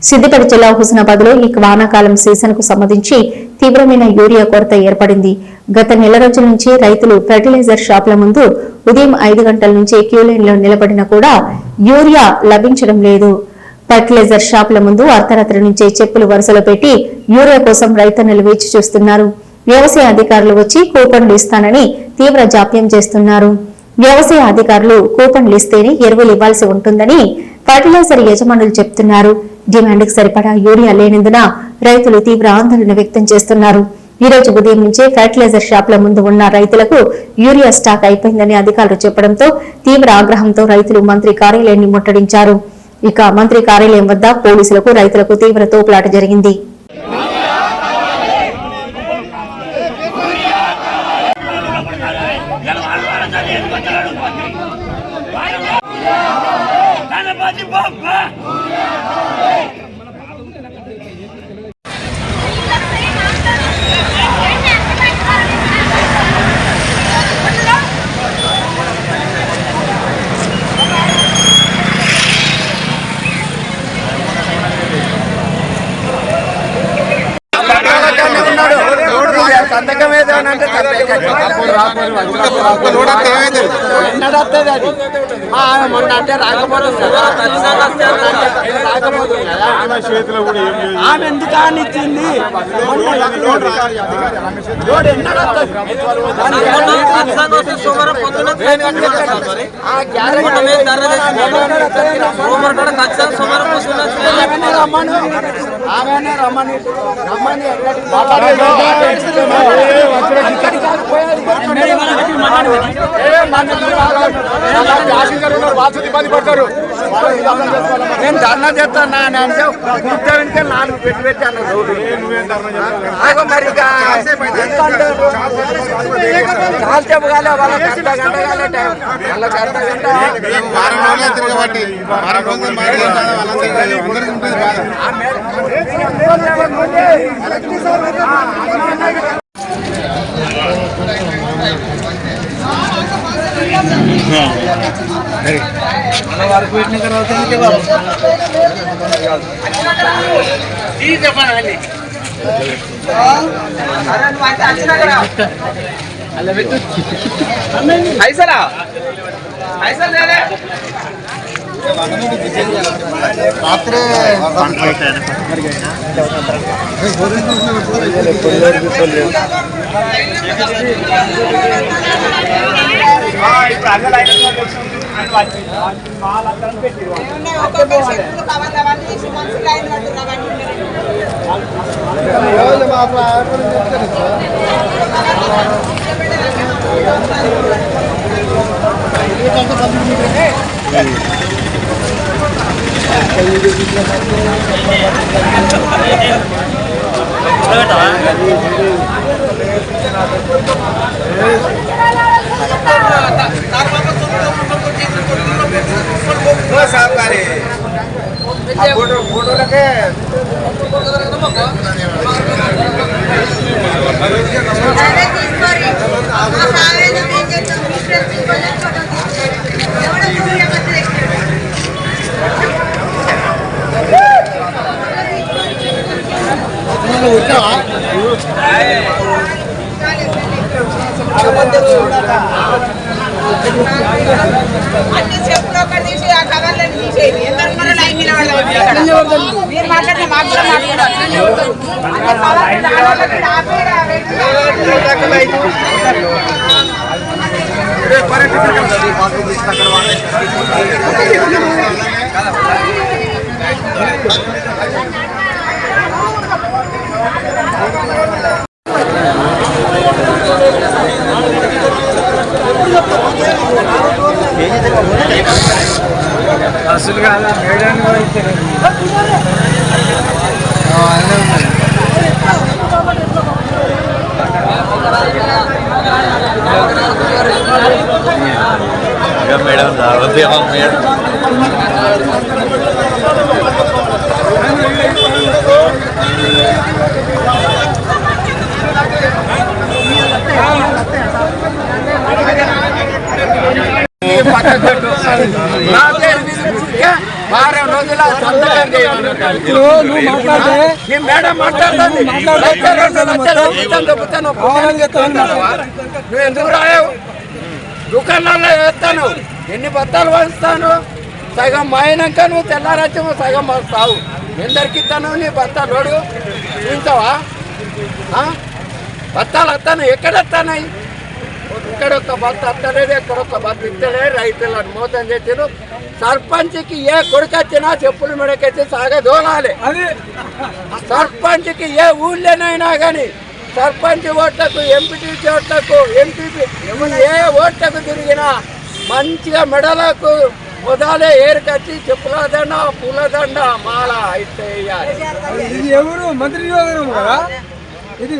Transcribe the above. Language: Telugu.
సిద్దిపేట జిల్లా హుస్నాబాద్లో ఈ వానాకాలం సీజన్కు సంబంధించి తీవ్రమైన యూరియా కొరత ఏర్పడింది. గత నెల రోజుల నుంచి రైతులు ఫెర్టిలైజర్ షాపుల ముందు ఉదయం 5 గంటల నుంచి క్యూ లైన్లో నిలబడినా కూడా యూరియా లభించడం లేదు. ఫెర్టిలైజర్ షాపుల ముందు అర్ధరాత్రి నుంచే చెప్పులు వరుసలో పెట్టి యూరియా కోసం రైతన్నలు వేచి చూస్తున్నారు. వ్యవసాయ అధికారులు వచ్చి కూపన్లు ఇస్తానని తీవ్ర జాప్యం చేస్తున్నారు. వ్యవసాయ అధికారులు కూపన్లు ఇస్తేనే ఎరువులు ఇవ్వాల్సి ఉంటుందని ఫెర్టిలైజర్ యజమానులు చెప్తున్నారు. డిమాండ్కు సరిపడా యూరియా లేనందున రైతులు తీవ్ర ఆందోళన వ్యక్తం చేస్తున్నారు. ఈ రోజు ఉదయం నుంచే ఫెర్టిలైజర్ షాపుల ముందు ఉన్న రైతులకు యూరియా స్టాక్ అయిపోయిందని అధికారులు చెప్పడంతో తీవ్ర ఆగ్రహంతో రైతులు మంత్రి కార్యాలయాన్ని ముట్టడించారు. ఇక మంత్రి కార్యాలయం వద్ద పోలీసులకు రైతులకు తీవ్ర తోపులాట జరిగింది. ఎందుకనిచ్చింది నేను ధర్నా చేస్తాను అంటే గుర్తెనికి 4 పెట్టి పెట్టాను మరి కాల్సేపు కాలే వాళ్ళకి అర్ధ గంట కాలే టైం వాళ్ళకి అర్ధ గంట వారికి పెట్టిన తర్వాత ఫోటోలకే అన్ని చెప్పులు ఒకటి తీసి ఆ కవర్లను తీసేది ఎందరూ లైన్ మీరు మాట్లాడితే మాకు కూడా అసలు కాదు మేడానికి కూడా ఇచ్చారు. మేడం రావద్దేమో మేడం వారం రోజుల సంతకం చేయమన్నారు. ఈ మేడం మాట్లాడుతుంది. నువ్వు ఎందుకు రాయావు? దుకాణాల్లో వేస్తాను, ఎన్ని బత్తాలు వంచుతాను, సగం మాయినాక నువ్వు తెల్లారచ్చేమో సగం వస్తావు. ఎందరికి ఇస్తాను నీ బత్తాలు లోడు చూస్తావా? బత్తాలు వస్తాను, ఎక్కడ వస్తానాయి? ఇక్కడొక్క బత్త వస్తలేదు, ఎక్కడొక్క బత్త ఇస్తలేదు. రైతులను మోసం చేసారు. సర్పంచ్కి ఏ కొడుకు వచ్చినా చెప్పులు మెడకైతే సాగదోలాలి. సర్పంచ్కి ఏ ఊళ్ళోనైనా కానీ సర్పంచ్ ఓట్లకు, ఎంపీటీసీ ఓట్లకు, ఎంపీపీ ఏ ఓట్లకు తిరిగినా మంచిగా మెడలకు మొదలే ఏరుకొచ్చి చెప్పుల దండ, పూల దండ, మాల అయితే వేయాలి. ఇది ఎవరు మంత్రి ఇది